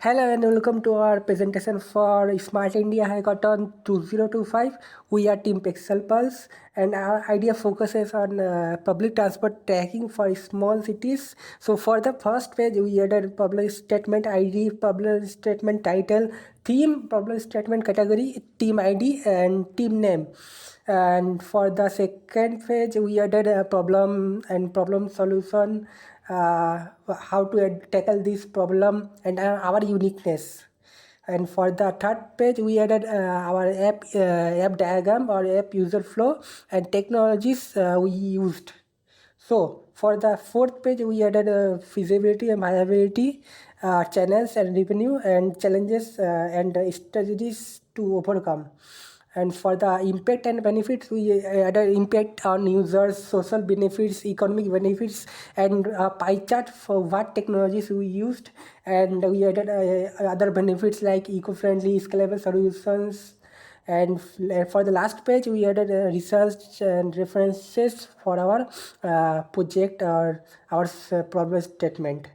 Hello and welcome to our presentation for Smart India Hackathon 2025. We are Team Pixel Pulse and our idea focuses on public transport tracking for small cities. So for the first page, we added public statement ID, public statement title, theme, public statement category, team ID and team name. And for the second page, we added a problem and problem solution, how to tackle this problem and our uniqueness. And for the third page, we added our app diagram or app user flow and technologies we used. So for the fourth page, we added feasibility and viability, channels and revenue and challenges and strategies to overcome. And for the impact and benefits, we added impact on users, social benefits, economic benefits, and a pie chart for what technologies we used. And we added other benefits like eco-friendly, scalable solutions. And for the last page, we added research and references for our project or our problem statement.